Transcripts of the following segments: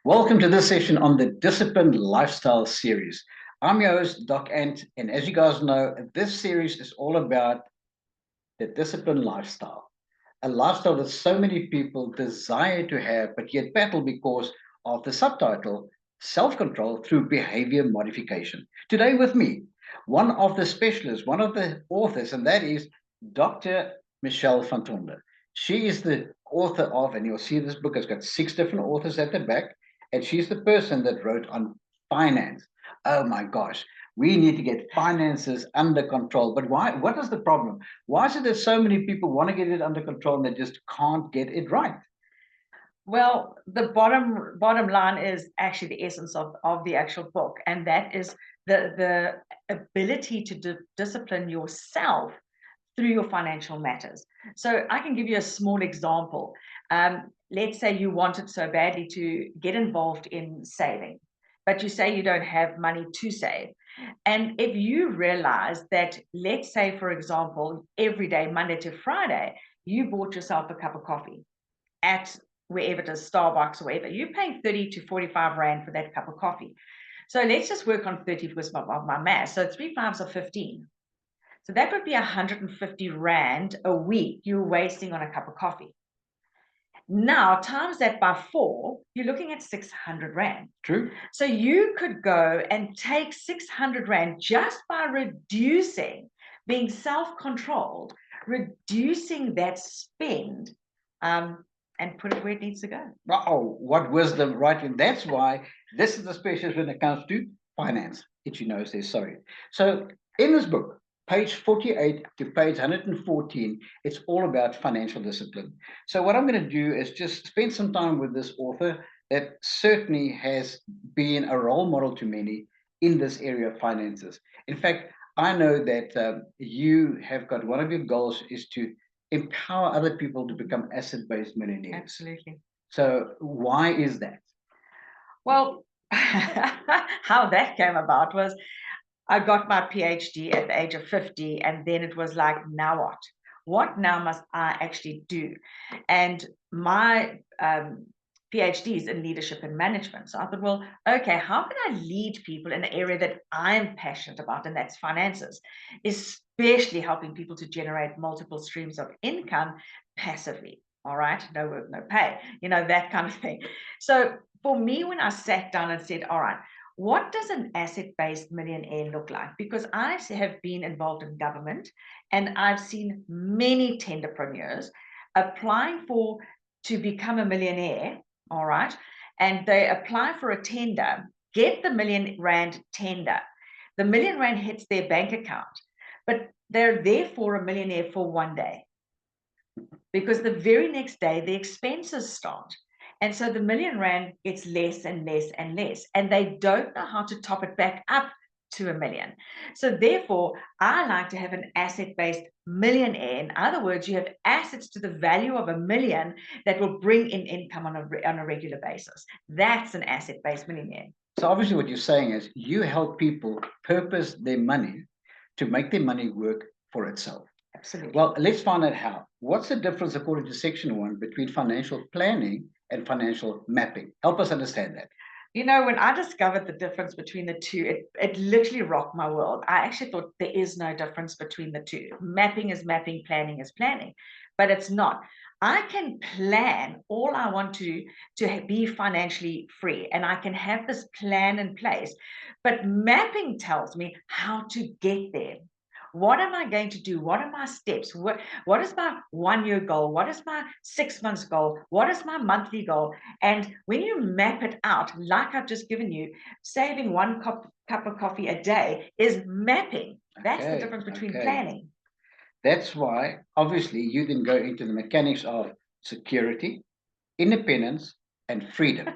Welcome to this session on the Disciplined Lifestyle series. I'm your host, Doc Ant, and as you guys know, this series is all about the disciplined lifestyle, a lifestyle that so many people desire to have, but yet battle because of the subtitle, Self-Control Through Behavior Modification. Today with me, one of the specialists, one of the authors, and that is Dr. Michelle van Tonder. She is the author of, and you'll see this book has got 6 different authors at the back, and she's the person that wrote on finance. Oh my gosh, we need to get finances under control. But why? What is the problem? Why is it that so many people want to get it under control and they just can't get it right? Well, the bottom line is actually the essence of the actual book, and that is the ability to discipline yourself through your financial matters. So I can give you a small example. Let's say you wanted so badly to get involved in saving, but you say you don't have money to save. And if you realize that, let's say, for example, every day, Monday to Friday, you bought yourself a cup of coffee at wherever it is, Starbucks or wherever, you're paying 30 to 45 Rand for that cup of coffee. So let's just work on 30 because of my math. So 3 fives are 15. So that would be 150 Rand a week you're wasting on a cup of coffee. Now, times that by 4, you're looking at 600 Rand. True. So you could go and take 600 Rand just by reducing, being self-controlled, reducing that spend, and put it where it needs to go. Oh, what wisdom, right? And that's why this is the specialist when it comes to finance. Itchy nose there, sorry. So in this book, page 48 to page 114, it's all about financial discipline. So what I'm going to do is just spend some time with this author that certainly has been a role model to many in this area of finances. In fact, I know that you have got one of your goals is to empower other people to become asset-based millionaires. Absolutely. So why is that? Well, how that came about was I got my PhD at the age of 50, and then it was like, now what? What now must I actually do? And my PhD is in leadership and management. So I thought, well, okay, how can I lead people in an area that I'm passionate about, and that's finances, especially helping people to generate multiple streams of income passively. All right, no work, no pay, that kind of thing. So for me, when I sat down and said, all right, what does an asset-based millionaire look like? Because I have been involved in government, and I've seen many tenderpreneurs applying to become a millionaire, all right? And they apply for a tender, get the R1 million tender. The R1 million hits their bank account, but they're therefore a millionaire for one day, because the very next day the expenses start. And so the R1 million gets less and less and less, and they don't know how to top it back up to $1 million. So therefore, I like to have an asset-based millionaire. In other words, you have assets to the value of $1 million that will bring in income on a regular basis. That's an asset-based millionaire. So obviously what you're saying is you help people purpose their money to make their money work for itself. Absolutely. Well, let's find out how. What's the difference, according to section 1, between financial planning and financial mapping? Help us understand that. When I discovered the difference between the two, it literally rocked my world. I actually thought there is no difference between the two. Mapping is mapping, planning is planning, but it's not. I can plan all I want to be financially free, and I can have this plan in place, but mapping tells me how to get there. What am I going to do? What are my steps? What is my 1-year goal? What is my 6 months goal? What is my monthly goal? And when you map it out, like I've just given you, saving 1 cup of coffee a day is mapping. That's the difference between planning. That's why, obviously, you then go into the mechanics of security, independence, and freedom.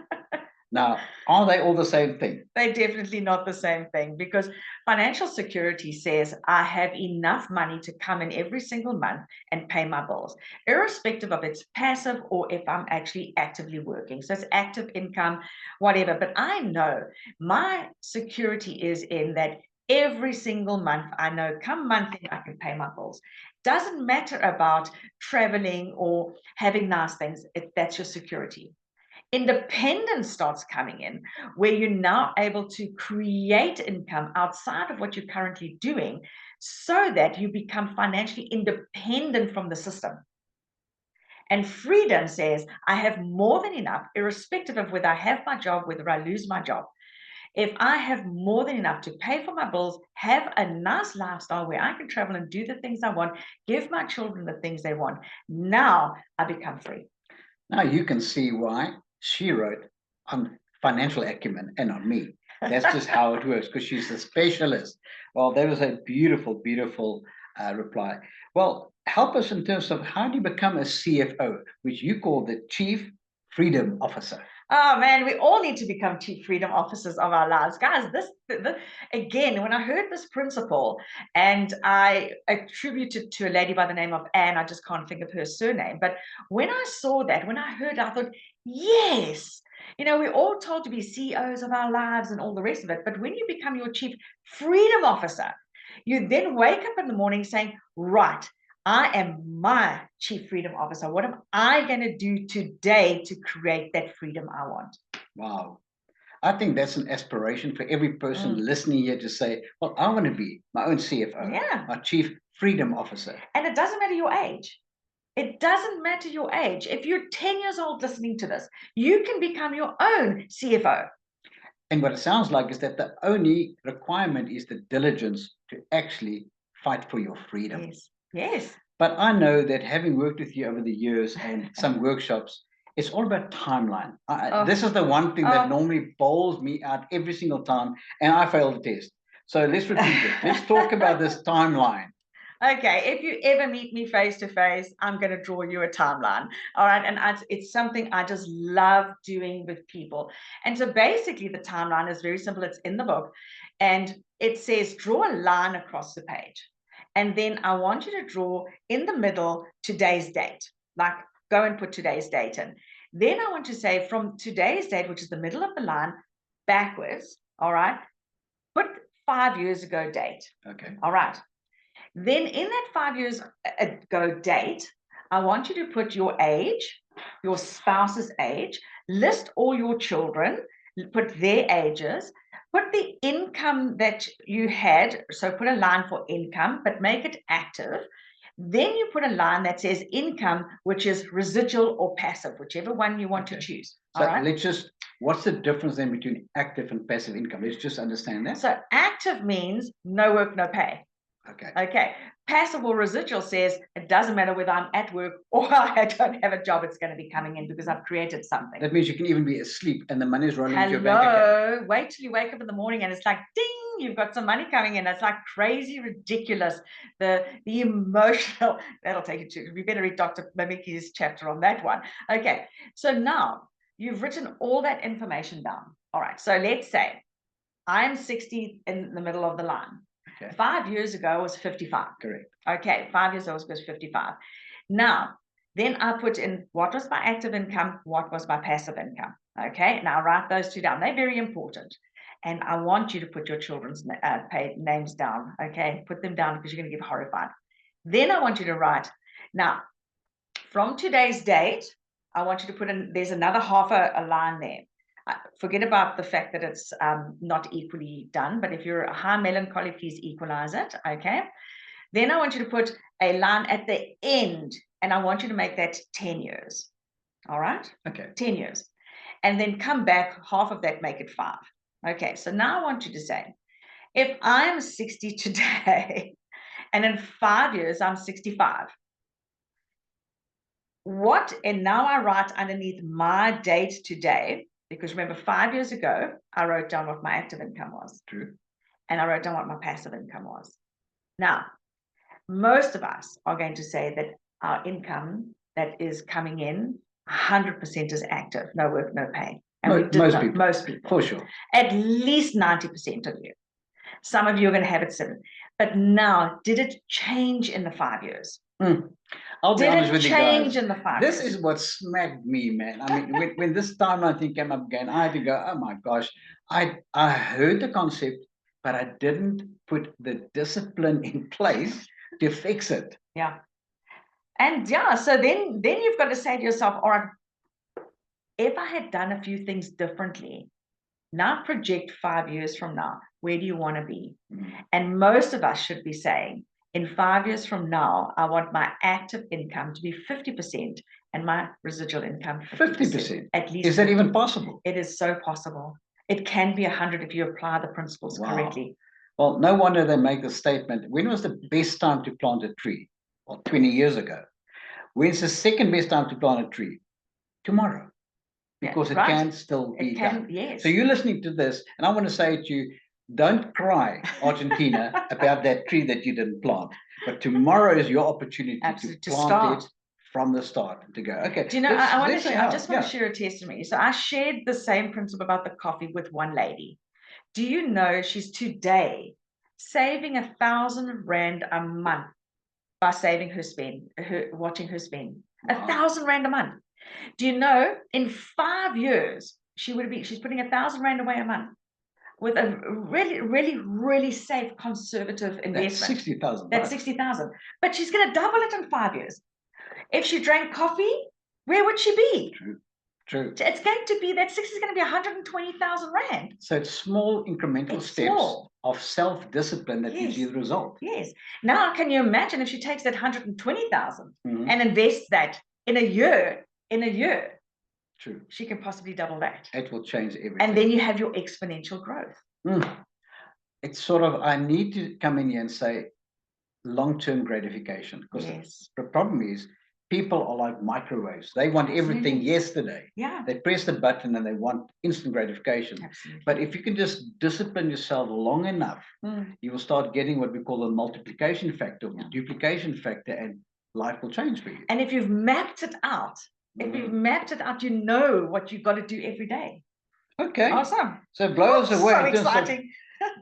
Now, are they all the same thing? They're definitely not the same thing, because financial security says I have enough money to come in every single month and pay my bills, irrespective of it's passive or if I'm actually actively working. So it's active income, whatever. But I know my security is in that every single month, I know come monthly, I can pay my bills. Doesn't matter about traveling or having nice things, that's your security. Independence starts coming in, where you're now able to create income outside of what you're currently doing so that you become financially independent from the system. And freedom says, I have more than enough, irrespective of whether I have my job, whether I lose my job. If I have more than enough to pay for my bills, have a nice lifestyle where I can travel and do the things I want, give my children the things they want, now I become free. Now you can see why she wrote on financial acumen and on me. That's just how it works, because she's a specialist. Well, that was a beautiful, beautiful reply. Well, help us in terms of how do you become a CFO, which you call the Chief Freedom Officer. Oh man, we all need to become chief freedom officers of our lives. Guys, this again, when I heard this principle and I attributed to a lady by the name of Anne, I just can't think of her surname. But when I saw that, when I heard, I thought, yes, you know, we're all told to be CEOs of our lives and all the rest of it. But when you become your chief freedom officer, you then wake up in the morning saying, right, I am my chief freedom officer. What am I going to do today to create that freedom I want? Wow. I think that's an aspiration for every person listening here to say, well, I want to be my own CFO, my Chief Freedom Officer. And it doesn't matter your age. It doesn't matter your age. If you're 10 years old listening to this, you can become your own CFO. And what it sounds like is that the only requirement is the diligence to actually fight for your freedom. Yes. Yes. But I know that having worked with you over the years and some workshops, it's all about timeline. This is the one thing that normally bowls me out every single time, and I fail the test. So let's repeat it. Let's talk about this timeline. Okay, if you ever meet me face to face, I'm going to draw you a timeline. All right. And it's something I just love doing with people. And so basically, the timeline is very simple. It's in the book. And it says, draw a line across the page. And then I want you to draw in the middle today's date. Like, go and put today's date in. Then I want to say from today's date, which is the middle of the line, backwards. All right. Put 5 years ago date. Okay. All right. Then in that 5 years ago date, I want you to put your age, your spouse's age, list all your children, put their ages, put the income that you had. So put a line for income, but make it active. Then you put a line that says income, which is residual or passive, whichever one you want to choose. So let's just, what's the difference then between active and passive income? Let's just understand that. So active means no work, no pay. Okay. Passive or residual says it doesn't matter whether I'm at work or I don't have a job, it's going to be coming in because I've created something. That means you can even be asleep and the money is rolling into your bank account. Wait till you wake up in the morning and it's like, ding, you've got some money coming in. It's like crazy, ridiculous. The emotional, that'll take you to, we better read Dr. Mamiki's chapter on that one. Okay. So now you've written all that information down. All right. So let's say I'm 60 in the middle of the line. Okay. 5 years ago, I was 55. Correct. Okay, 5 years ago, I was 55. Now, then I put in what was my active income, what was my passive income. Okay, now write those two down. They're very important. And I want you to put your children's names down. Okay, put them down because you're going to get horrified. Then I want you to write. Now, from today's date, I want you to put in, there's another half a line there. Forget about the fact that it's not equally done, but if you're a high melancholy, please equalize it, okay? Then I want you to put a line at the end, and I want you to make that 10 years, all right? Okay. 10 years. And then come back, half of that, make it 5. Okay, so now I want you to say, if I'm 60 today, and in 5 years, I'm 65, and now I write underneath my date today, because remember, 5 years ago, I wrote down what my active income was. True. And I wrote down what my passive income was. Now, most of us are going to say that our income that is coming in, 100% is active, no work, no pay. And most people. For sure. At least 90% of you. Some of you are going to have it 7. But now, did it change in the 5 years? I'll be honest with you guys. In the 5 this years? Is what smacked me, man. I mean, when this timeline thing came up again, I had to go, oh my gosh, I heard the concept, but I didn't put the discipline in place to fix it. Yeah. And yeah, so then you've got to say to yourself, all right, if I had done a few things differently, now project 5 years from now, where do you want to be? And most of us should be saying, in 5 years from now, I want my active income to be 50% and my residual income 50%. At least. Is that even possible? It is so possible. It can be 100 if you apply the principles correctly. Well, no wonder they make the statement, when was the best time to plant a tree? Well, 20 years ago. When's the second best time to plant a tree? Tomorrow. Because it can still be done. Yes. So you're listening to this, and I want to say to you, don't cry, Argentina, about that tree that you didn't plant. But tomorrow is your opportunity to plant it from the start, to go, okay. Do you know, I just want to share a testimony. So I shared the same principle about the coffee with one lady. Do you know she's today saving 1,000 rand a month by saving her spend, watching her spend? 1,000 rand a month. Do you know, in 5 years, she's putting 1,000 rand away a month with a really, really, really safe, conservative investment. That's 60,000. That's 60,000. But she's going to double it in 5 years. If she drank coffee, where would she be? True. It's going to be, that 60 is going to be 120,000 rand. So it's small incremental steps of self-discipline that gives you the result. Yes. Now, can you imagine if she takes that 120,000 and invests that in a year? True. She can possibly double that. It will change everything. And then you have your exponential growth. It's sort of, I need to come in here and say long-term gratification. Because the problem is, people are like microwaves. They want everything yesterday. Yeah. They press the button and they want instant gratification. Absolutely. But if you can just discipline yourself long enough, you will start getting what we call the multiplication factor, the duplication factor, and life will change for you. And if you've mapped it out, you know what you've got to do every day. Okay. Awesome. So blow us away. So exciting.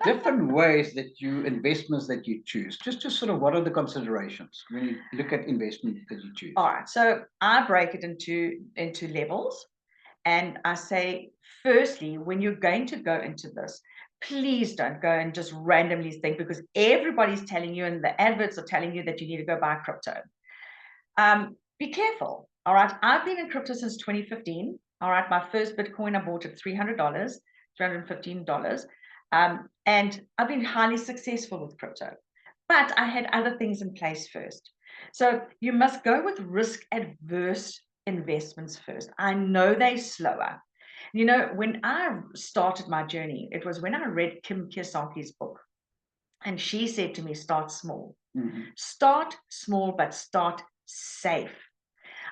Different ways that investments that you choose. Just sort of, what are the considerations when you look at investment that you choose? All right. So I break it into levels, and I say, firstly, when you're going to go into this, please don't go and just randomly think, because everybody's telling you and the adverts are telling you that you need to go buy crypto. Be careful. All right. I've been in crypto since 2015. All right. My first Bitcoin I bought at $300, $315. And I've been highly successful with crypto, but I had other things in place first. So you must go with risk adverse investments first. I know they're slower. You know, when I started my journey, it was when I read Kim Kiyosaki's book, and she said to me, start small. Start small, but start safe.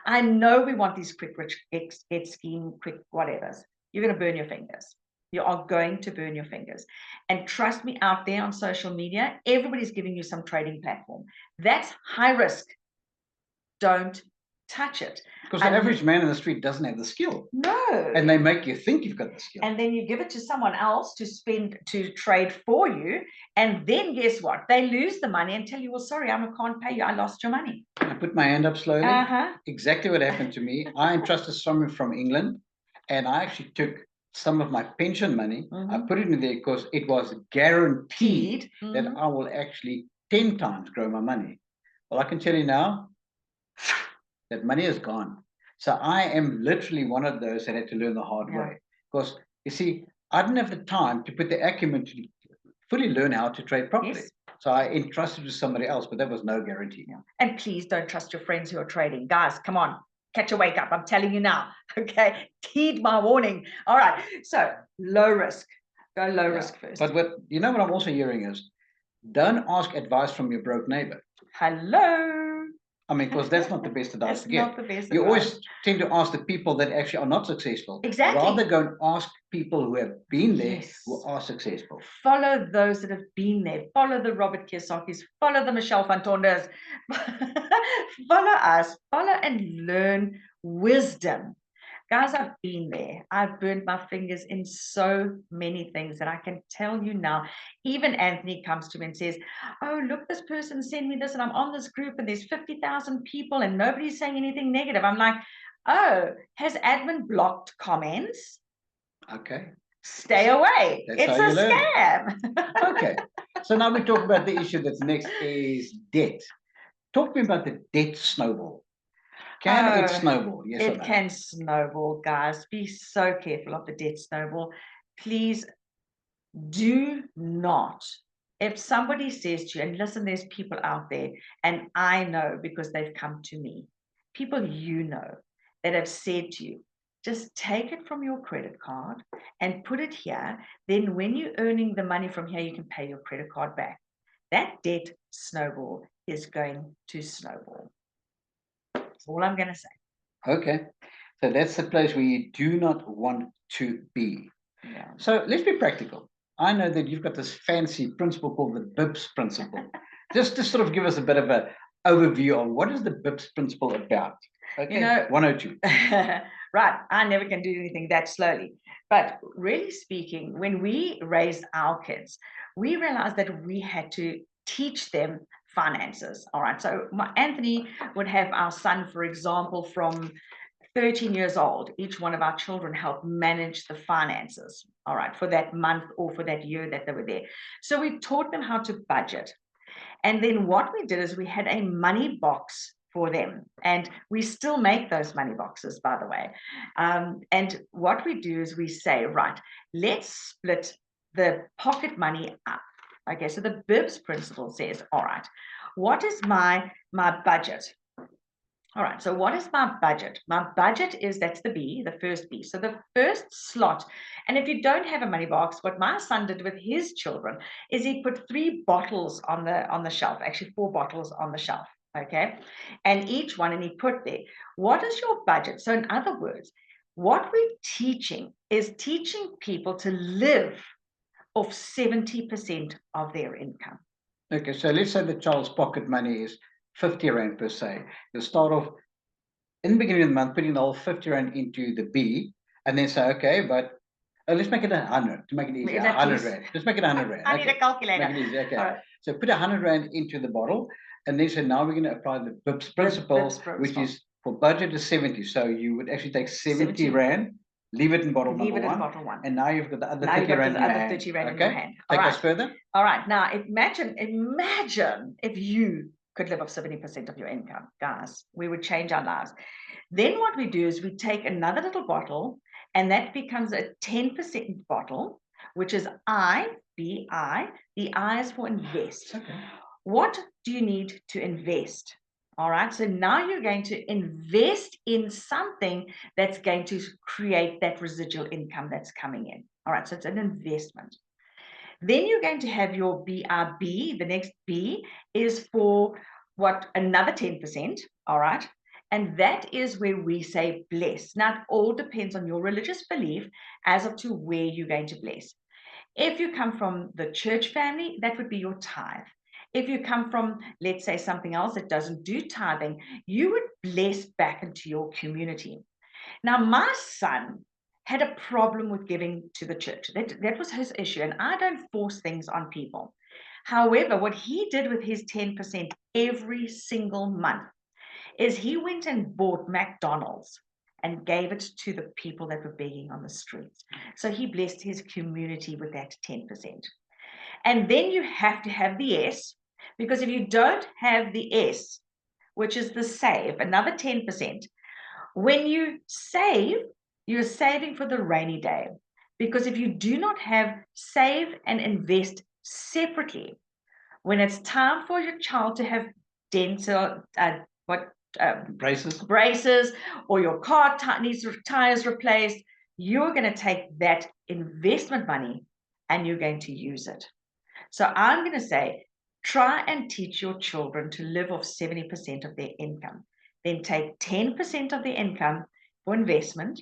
I know we want these quick rich get scheme, quick whatevers. You're going to burn your fingers. You are going to burn your fingers. And trust me, out there on social media, everybody's giving you some trading platform. That's high risk. Don't touch it. Because the average man in the street doesn't have the skill. No. And they make you think you've got the skill. And then you give it to someone else to trade for you. And then guess what? They lose the money and tell you, well, sorry, I can't pay you. I lost your money. I put my hand up slowly. Exactly what happened to me. I entrusted someone from England, and I actually took some of my pension money. I put it in there because it was guaranteed that I will actually 10 times grow my money. Well, I can tell you now, that money is gone. So I am literally one of those that had to learn the hard way. Because, you see, I didn't have the time to put the acumen to fully learn how to trade properly. So I entrusted to somebody else, but that was no guarantee. And please don't trust your friends who are trading. Guys, come on, catch a wake up. I'm telling you now, okay? Heed my warning. All right, so low risk. Go low risk first. But what I'm also hearing is, don't ask advice from your broke neighbor. Hello. I mean, because that's not the best advice to get. Not the best you advice. Always tend to ask the people that actually are not successful. Exactly. Rather go and ask people who have been there, who are successful. Follow those that have been there. Follow the Robert Kiyosaki's. Follow the Michelle van Tonders. Follow us. Follow and learn wisdom. Guys, I've been there. I've burned my fingers in so many things that I can tell you now. Even Anthony comes to me and says, oh, look, this person sent me this and I'm on this group and there's 50,000 people and nobody's saying anything negative. I'm like, oh, has admin blocked comments? Okay. Stay away. That's it's a scam. Okay. So now we talk about the issue that's next is debt. Talk to me about the debt snowball. Can it snowball? Yes or It no? can snowball, guys. Be so careful of the debt snowball. Please do not. If somebody says to you, and listen, there's people out there, and I know because they've come to me, people you know that have said to you, just take it from your credit card and put it here. Then when you're earning the money from here, you can pay your credit card back. That debt snowball is going to snowball. That's all I'm going to say. Okay. So that's the place where you do not want to be. Yeah. So let's be practical. I know that you've got this fancy principle called the BIPS principle. Just to sort of give us a bit of an overview on what is the BIPS principle about. Okay, You know, 102. Right, I never can do anything that slowly. But really speaking, when we raised our kids, we realized that we had to teach them finances. All right, so Anthony would have our son, for example, from 13 years old, each one of our children helped manage the finances, all right, for that month or for that year that they were there. So we taught them how to budget. And then what we did is we had a money box for them. And we still make those money boxes, by the way. And what we do is we say, right, let's split the pocket money up. Okay, so the BIPS principle says, all right, what is my budget? All right, so what is my budget? My budget is, that's the B, the first B. So the first slot, and if you don't have a money box, what my son did with his children is he put 3 bottles on the shelf, actually 4 bottles on the shelf, okay? And each one, and he put there, what is your budget? So in other words, what we're teaching is teaching people to live off 70% of their income. Okay, so let's say the child's pocket money is 50 Rand per se. You'll start off in the beginning of the month putting the whole 50 Rand into the B, and then say, okay, but let's make it 100 to make it easy. 100 Rand. Let's make it 100 Rand. I need a calculator. Make it easy. Okay. Right. So put 100 Rand into the bottle, and then say now we're going to apply the BIPS principle, which is for budget is 70. So you would actually take 70 Rand, leave it in bottle number 1, and now you've got the other 30 Rand in your hand. 30 Rand in your hand. Take us further. All right. Now imagine if you could live off 70% of your income, guys. We would change our lives. Then what we do is we take another little bottle, and that becomes a 10% bottle, which is IBI. The I is for invest. Okay. What do you need to invest? All right, so now you're going to invest in something that's going to create that residual income that's coming in. All right, so it's an investment. Then you're going to have your BRB. The next B is for what? Another 10%. All right. And that is where we say bless. Now, it all depends on your religious belief as to where you're going to bless. If you come from the church family, that would be your tithe. If you come from, let's say, something else that doesn't do tithing, you would bless back into your community. Now, my son had a problem with giving to the church. That was his issue, and I don't force things on people. However, what he did with his 10% every single month is he went and bought McDonald's and gave it to the people that were begging on the streets. So he blessed his community with that 10%. And then you have to have the S, because if you don't have the S, which is the save, another 10%, when you save, you're saving for the rainy day. Because if you do not have save and invest separately, when it's time for your child to have dental, braces, or your car needs tires replaced, you're going to take that investment money and you're going to use it. So I'm going to say, try and teach your children to live off 70% of their income. Then take 10% of their income for investment,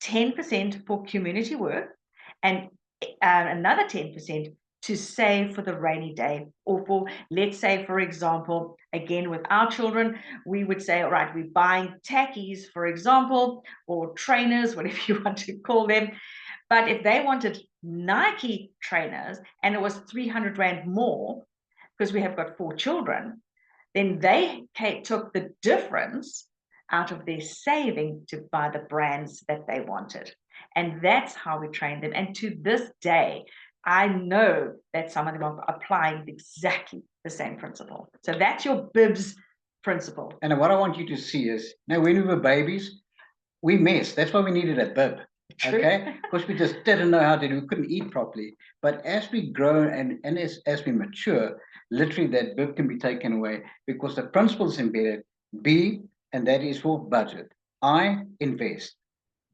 10% for community work, and another 10% to save for the rainy day, or for, let's say, for example, again with our children, we would say, all right, we're buying tackies, for example, or trainers, whatever you want to call them. But if they wanted Nike trainers and it was 300 Rand more, because we have got 4 children, then they took the difference out of their saving to buy the brands that they wanted. And that's how we train them. And to this day, I know that some of them are applying exactly the same principle. So that's your BIBS principle. And what I want you to see is, now when we were babies, we messed. That's why we needed a bib. True. Okay, because we just didn't know how to do. We couldn't eat properly. But as we grow and as we mature, literally that bib can be taken away because the principle is embedded. B, and that is for budget. I, invest.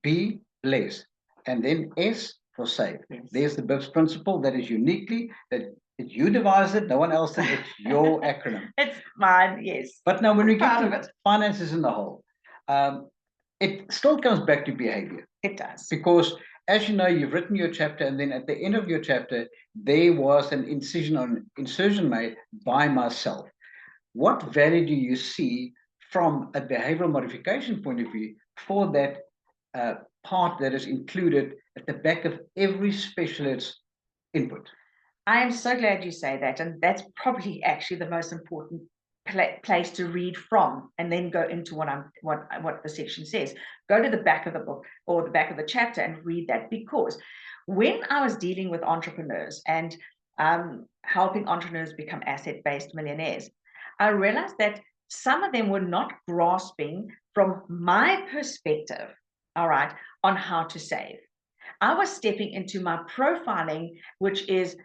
B, bless. And then S for save. Yes. There's the BIBS principle that is uniquely that you devised it. No one else did. It's your acronym. It's mine. Yes. But now when we get Proud of to it. finances in the whole, it still comes back to behavior. It does. Because as you know, you've written your chapter, and then at the end of your chapter, there was an insertion made by myself. What value do you see from a behavioral modification point of view for that part that is included at the back of every specialist's input? I am so glad you say that, and that's probably actually the most important place to read from, and then go into what the section says. Go to the back of the book or the back of the chapter and read that, because when I was dealing with entrepreneurs and helping entrepreneurs become asset-based millionaires, I realized that some of them were not grasping from my perspective, all right, on how to save. I was stepping into my profiling, which is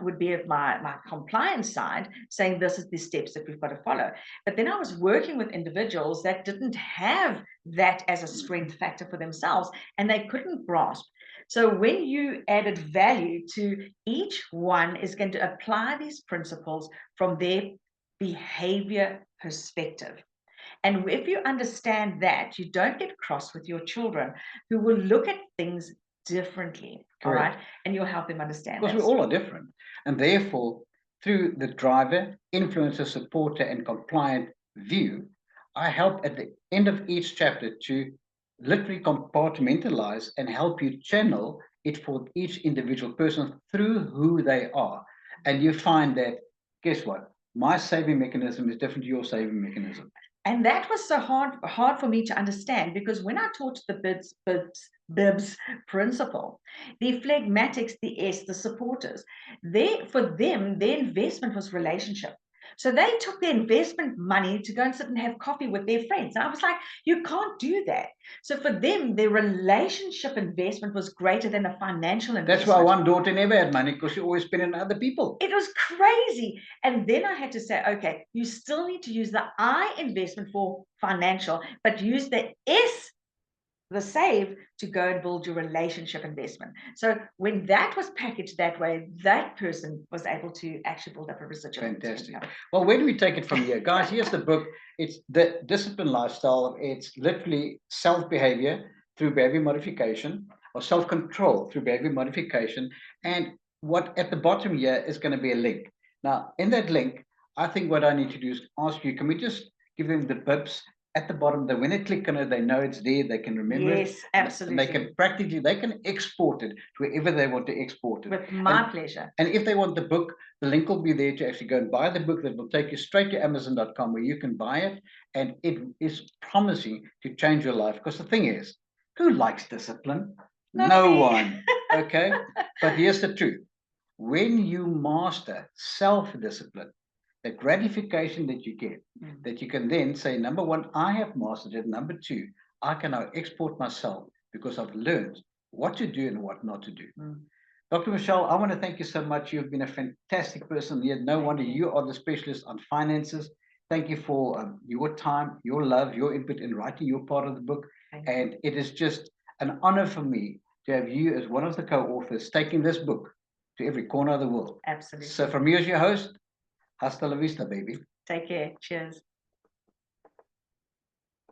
would be of my compliance side, saying this is the steps that we've got to follow. But then I was working with individuals that didn't have that as a strength factor for themselves, and they couldn't grasp. So when you added value to each one is going to apply these principles from their behavior perspective. And if you understand that, you don't get cross with your children who will look at things differently. Correct. All right, and you'll help them understand. Because we all are different, and therefore, through the driver, influencer, supporter, and compliant view, I help at the end of each chapter to literally compartmentalize and help you channel it for each individual person through who they are. And you find that, guess what? My saving mechanism is different to your saving mechanism. And that was so hard for me to understand, because when I taught the BIBS principle, the phlegmatics, the S, the supporters, for them, their investment was relationship. So they took their investment money to go and sit and have coffee with their friends. And I was like, you can't do that. So for them, their relationship investment was greater than a financial investment. That's why one daughter never had money, because she always spent it on other people. It was crazy. And then I had to say, okay, you still need to use the I investment for financial, but use the S, the save, to go and build your relationship investment. So when that was packaged that way, that person was able to actually build up a residual. Fantastic. Well, where do we take it from here? Guys, here's the book. It's the Discipline Lifestyle. It's literally self-behavior through behavior modification, or self-control through behavior modification. And what at the bottom here is going to be a link. Now, in that link, I think what I need to do is ask you, can we just give them the BIBS at the bottom, that when they click on it, they know it's there, they can remember it. Yes, absolutely. And they can export it to wherever they want to export it. With my pleasure. And if they want the book, the link will be there to actually go and buy the book. That will take you straight to Amazon.com, where you can buy it. And it is promising to change your life. Because the thing is, who likes discipline? No one. Okay? But here's the truth. When you master self-discipline, the gratification that you get, that you can then say, number one, I have mastered it. Number two, I can now export myself because I've learned what to do and what not to do. Dr. Michelle, I want to thank you so much. You've been a fantastic person here. No wonder you are the specialist on finances. Thank you for your time, your love, your input in writing your part of the book. And it is just an honor for me to have you as one of the co-authors taking this book to every corner of the world. Absolutely. So from me as your host, hasta la vista, baby. Take care. Cheers.